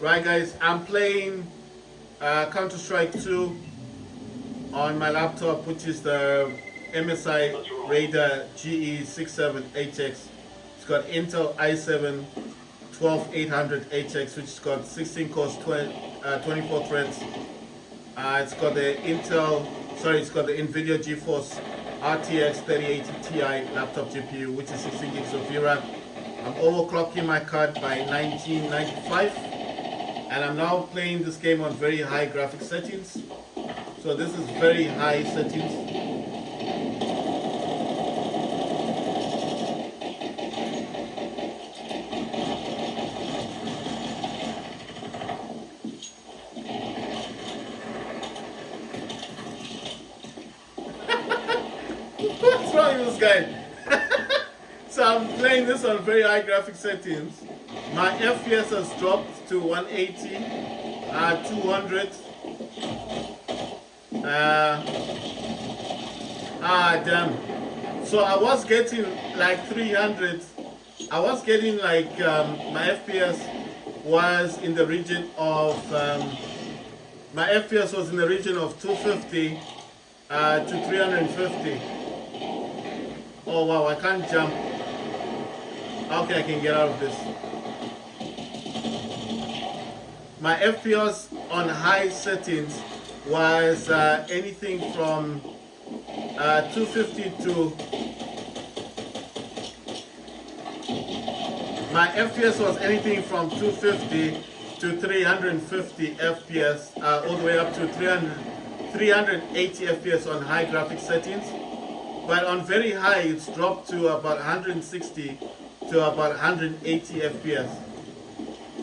Right, guys, I'm playing Counter-Strike 2 on my laptop, which is the MSI Raider GE67HX. It's got Intel i7 12800HX, which has got 16 cores, 24 threads. It's got the it's got the NVIDIA GeForce RTX 3080 Ti laptop GPU, which is 16 gigs of VRAM. I'm overclocking my card by 1995, and I'm now playing this game on very high graphics settings. So this is very high settings. What's wrong with this guy? So I'm playing this on very high graphic settings. My FPS has dropped to 180, 200. Damn. So I was getting like 300. I was getting like my FPS was in the region of my FPS was in the region of 250 to 350. Oh wow, I can't jump. Okay, I can get out of this. My FPS on high settings was anything from 250 to my FPS was anything from 250 to 350 FPS, all the way up to 380 FPS on high graphic settings. But on very high, it's dropped to about 160 to about 180 FPS.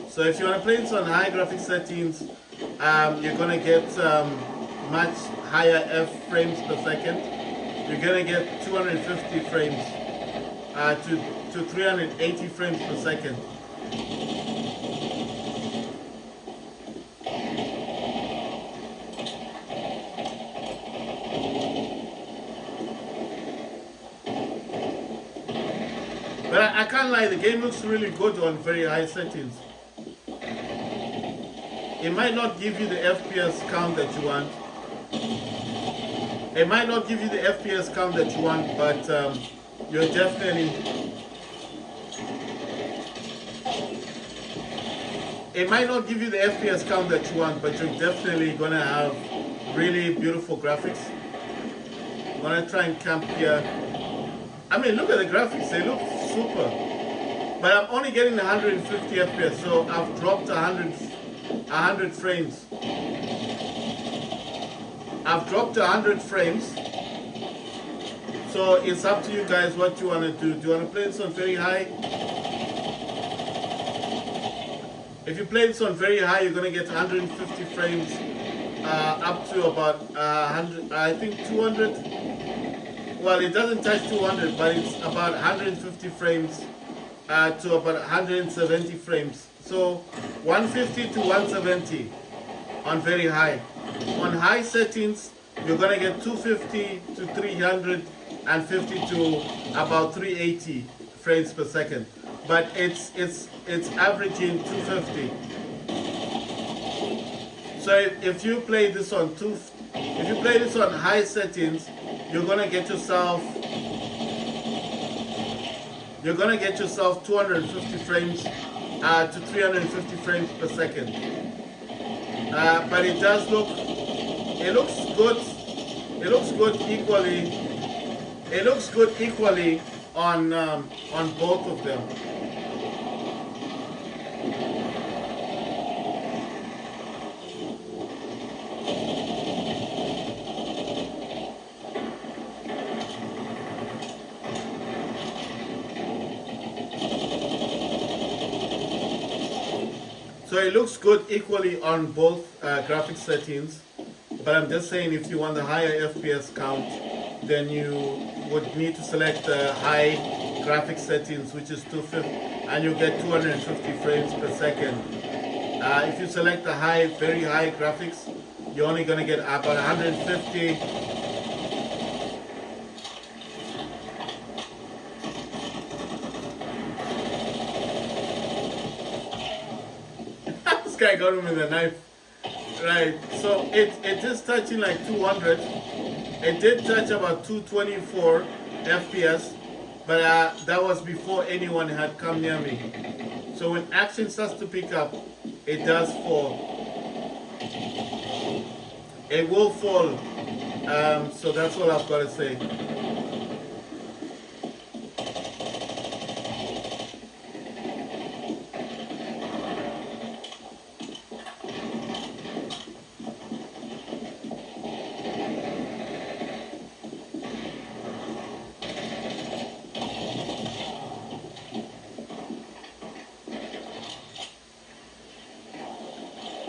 So if you want to play this on high graphic settings, you're going to get much higher F frames per second. You're going to get 250 frames to 380 frames per second. But I can't lie, the game looks really good on very high settings. It might not give you the FPS count that you want. It might not give you the FPS count that you want, but you're definitely... It might not give you the FPS count that you want, but you're definitely going to have really beautiful graphics. I'm going to try and camp here. I mean, look at the graphics, they look super. But I'm only getting 150 FPS, so I've dropped 100 frames. I've dropped 100 frames. So it's up to you guys what you want to do. Do you want to play this on very high? If you play this on very high, you're going to get 150 frames up to about 100, I think 200. Well, it doesn't touch 200, but it's about 150 frames to about 170 frames. So 150 to 170 on very high. On high settings, you're going to get 250 to 350 to about 380 frames per second. But it's averaging 250. So if you play this on high settings, you're gonna get yourself 250 frames to 350 frames per second. But it looks good equally on both of them. So it looks good equally on both graphic settings, but I'm just saying if you want the higher FPS count, then you would need to select the high graphic settings, which is 250, and you get 250 frames per second. If you select the very high graphics, you're only going to get about 150. This guy got him with a knife. Right, so it is touching like 200. It did touch about 224 FPS, but that was before anyone had come near me. So when action starts to pick up, it does fall. It will fall. So that's all I've got to say.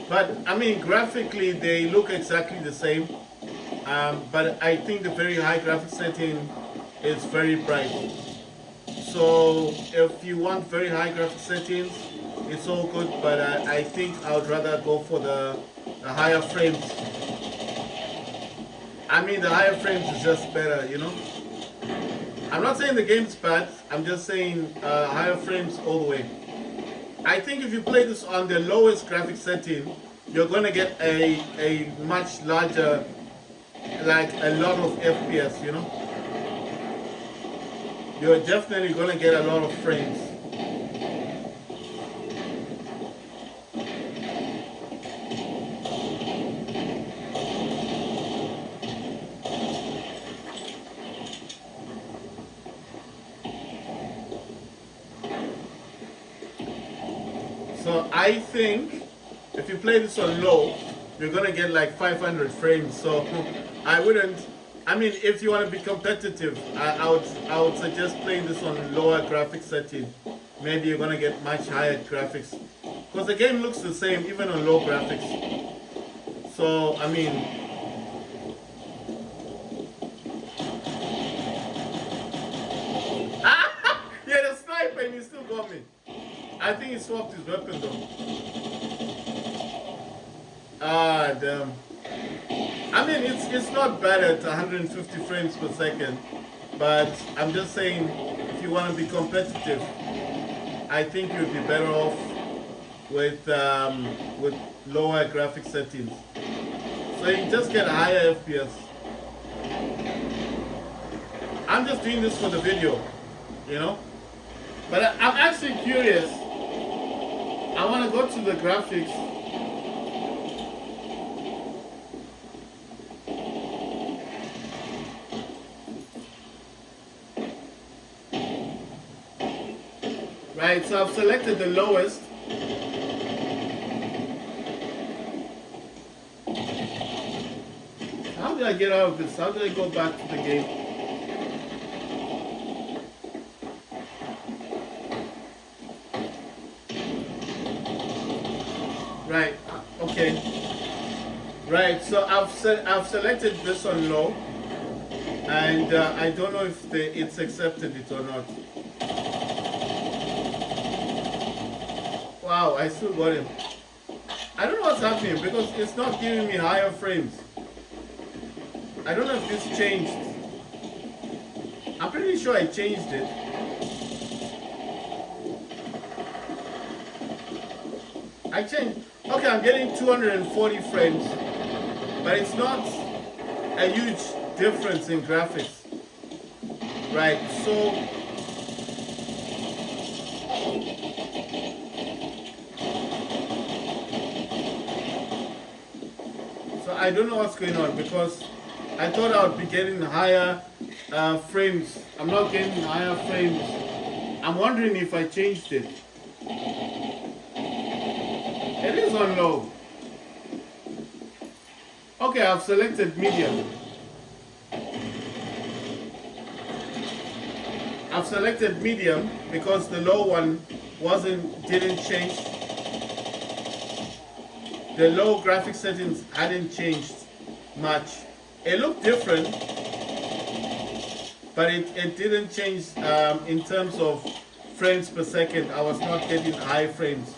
But I mean, graphically, they look exactly the same. But I think the very high graphics setting is very bright. So if you want very high graphics settings, it's all good. But I think I would rather go for the higher frames. I mean, the higher frames is just better, you know. I'm not saying the game's bad. I'm just saying higher frames all the way. I think if you play this on the lowest graphic setting, you're going to get a much larger, like a lot of FPS, you know. You're definitely going to get a lot of frames. So I think if you play this on low, you're gonna get like 500 frames. So I wouldn't. I mean, if you want to be competitive, I would suggest playing this on lower graphics setting. Maybe you're gonna get much higher graphics, because the game looks the same even on low graphics. So I mean, yeah, the sniper and he still got me. I think he swapped his weapon though. Ah, damn. I mean, it's not bad at 150 frames per second, but I'm just saying, if you want to be competitive, I think you'd be better off with lower graphic settings. So you just get a higher FPS. I'm just doing this for the video, you know. But I'm actually curious. I want to go to the graphics. Right, so I've selected the lowest. How did I get out of this? How did I go back to the game? Right, okay. Right, so I've selected this on low, and I don't know if it's accepted it or not. Wow, I still got him. I don't know what's happening because it's not giving me higher frames. I don't know if this changed. I'm pretty sure I changed it. I changed. Okay, I'm getting 240 frames, but it's not a huge difference in graphics. Right, so I don't know what's going on because I thought I would be getting higher frames. I'm not getting higher frames. I'm wondering if I changed it. It is on low. Okay, I've selected medium. I've selected medium because the low one didn't change. The low graphic settings hadn't changed much. It looked different, but it didn't change in terms of frames per second. I was not getting high frames.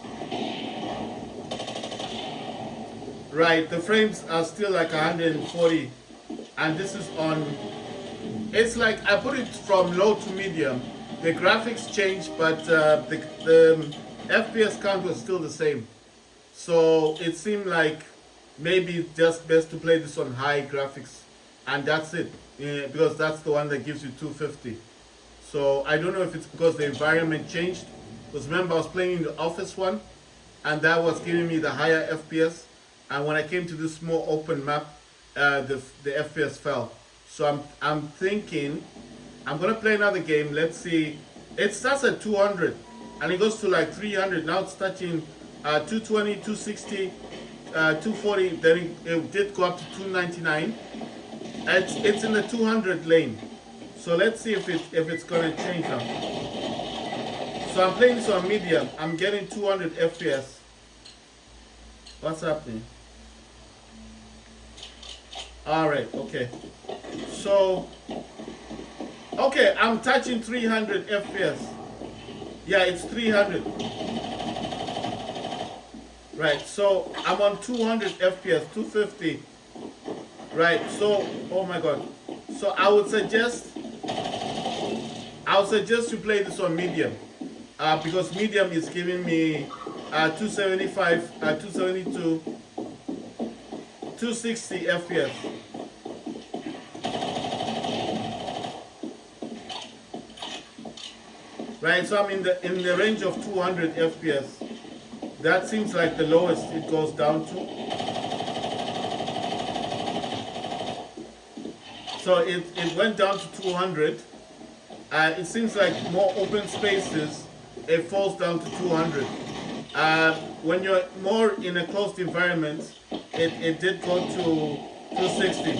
Right, the frames are still like 140, and this is on. It's like I put it from low to medium. The graphics changed, but the FPS count was still the same. So it seemed like maybe it's just best to play this on high graphics, and that's it. Because that's the one that gives you 250. So I don't know if it's because the environment changed. Because remember, I was playing in the office one, and that was giving me the higher FPS. And when I came to this more open map, the FPS fell. So I'm thinking I'm gonna play another game. Let's see. It starts at 200 and it goes to like 300. Now it's touching 220, 260, 240. Then it did go up to 299. It's in the 200 lane. So let's see if it's gonna change now. So I'm playing this on medium. I'm getting 200 FPS. What's happening? All right. Okay. So. Okay, I'm touching 300 FPS. Yeah, it's 300. Right, so I'm on 200 FPS, 250. Right, so, oh my God. So I would suggest you play this on medium. Because medium is giving me 275, 272, 260 FPS. Right, so I'm in the range of 200 FPS. That seems like the lowest it goes down to. So it went down to 200. It seems like more open spaces, it falls down to 200. When you're more in a closed environment, it did go to 260.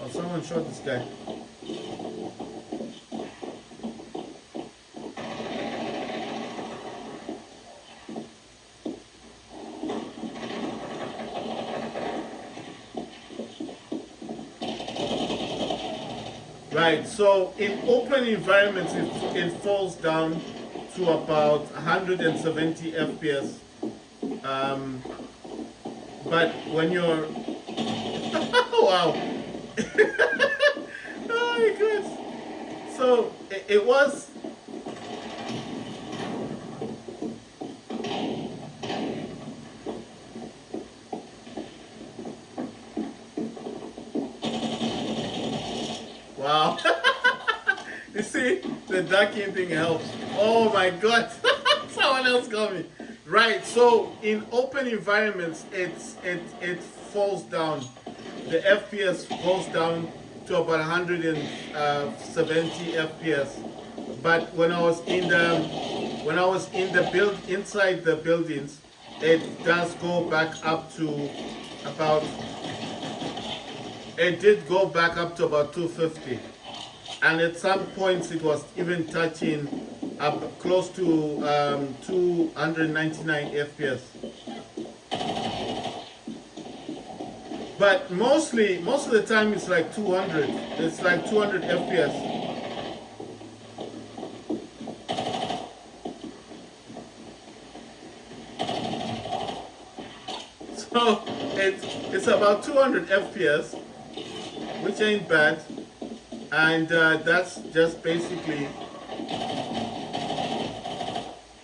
Oh, someone shot this guy. Right, so in open environments, it falls down to about 170 FPS. But when you're... wow! Oh my gosh! So it was... Wow. You see, the ducking thing helps. Oh my God. Someone else got me. Right, so in open environments, it falls down. The FPS goes down to about 170 FPS. But when I was in the build inside the buildings, it does go back up to about... It did go back up to about 250, and at some points it was even touching up close to 299 FPS. But most of the time it's like 200. It's like 200 FPS. So it's about 200 FPS. Which ain't bad, and that's just basically.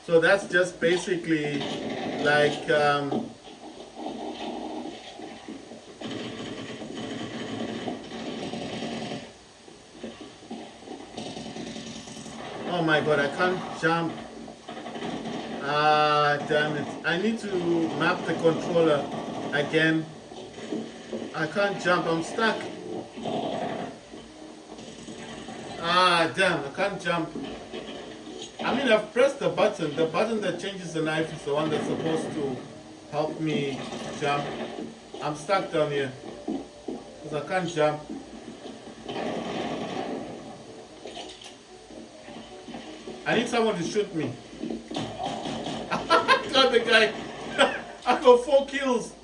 So that's just basically like. Oh my God! I can't jump. Ah, damn it! I need to map the controller again. I can't jump. I'm stuck. Ah, damn, I can't jump. I mean, I've pressed the button. The button that changes the knife is the one that's supposed to help me jump. I'm stuck down here because I can't jump. I need someone to shoot me. I got the guy. I got 4 kills.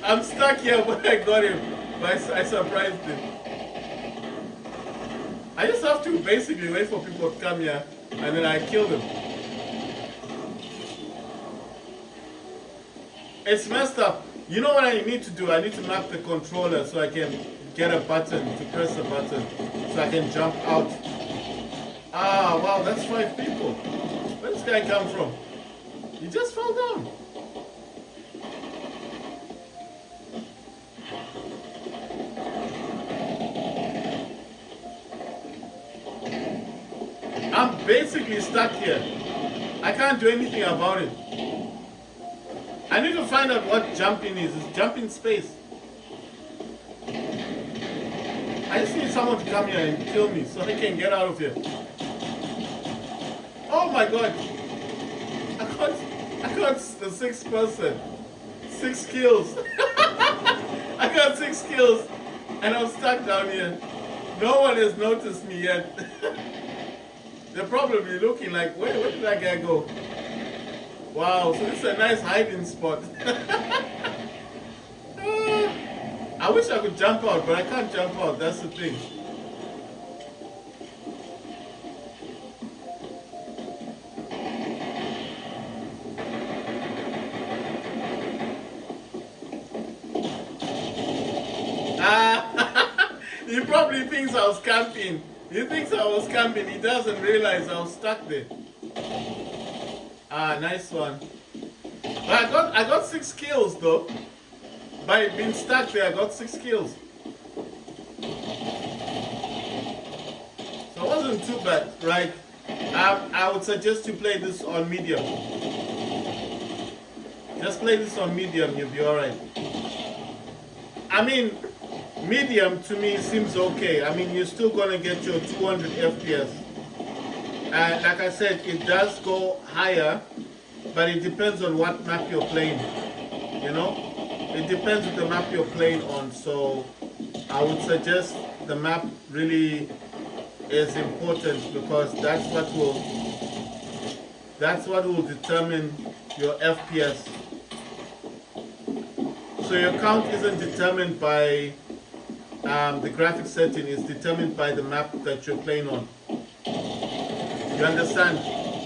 I'm stuck here, but I got him. But I surprised him. I just have to basically wait for people to come here, and then I kill them. It's messed up. You know what I need to do? I need to map the controller so I can get a button, to press a button, so I can jump out. Wow, that's 5 people. Where did this guy come from? He just fell down. I'm basically stuck here. I can't do anything about it. I need to find out what jumping is. It's jumping space. I just need someone to come here and kill me so I can get out of here. Oh my god. I got the 6th person. 6 kills. I got 6 kills and I'm stuck down here. No one has noticed me yet. They're probably looking like, where did that guy go? Wow, so this is a nice hiding spot. I wish I could jump out, but I can't jump out. That's the thing. He probably thinks I was camping. He thinks I was camping. He doesn't realize I was stuck there. Nice one. But I got 6 kills though. By being stuck there, I got 6 kills. So it wasn't too bad, right? I would suggest you play this on medium. Just play this on medium, you'll be alright. I mean, medium to me seems okay. I mean, you're still gonna get your 200 FPS. Like I said, it does go higher, but it depends on what map you're playing. You know? It depends on the map you're playing on, so I would suggest the map really is important because that's what will determine your FPS. So your count isn't determined by the graphic setting, it's determined by the map that you're playing on. You understand?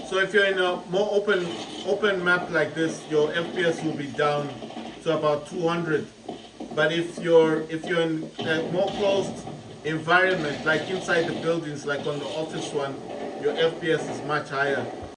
So if you're in a more open map like this, your FPS will be down to about 200. But if you're in a more closed environment, like inside the buildings, like on the office one, your FPS is much higher.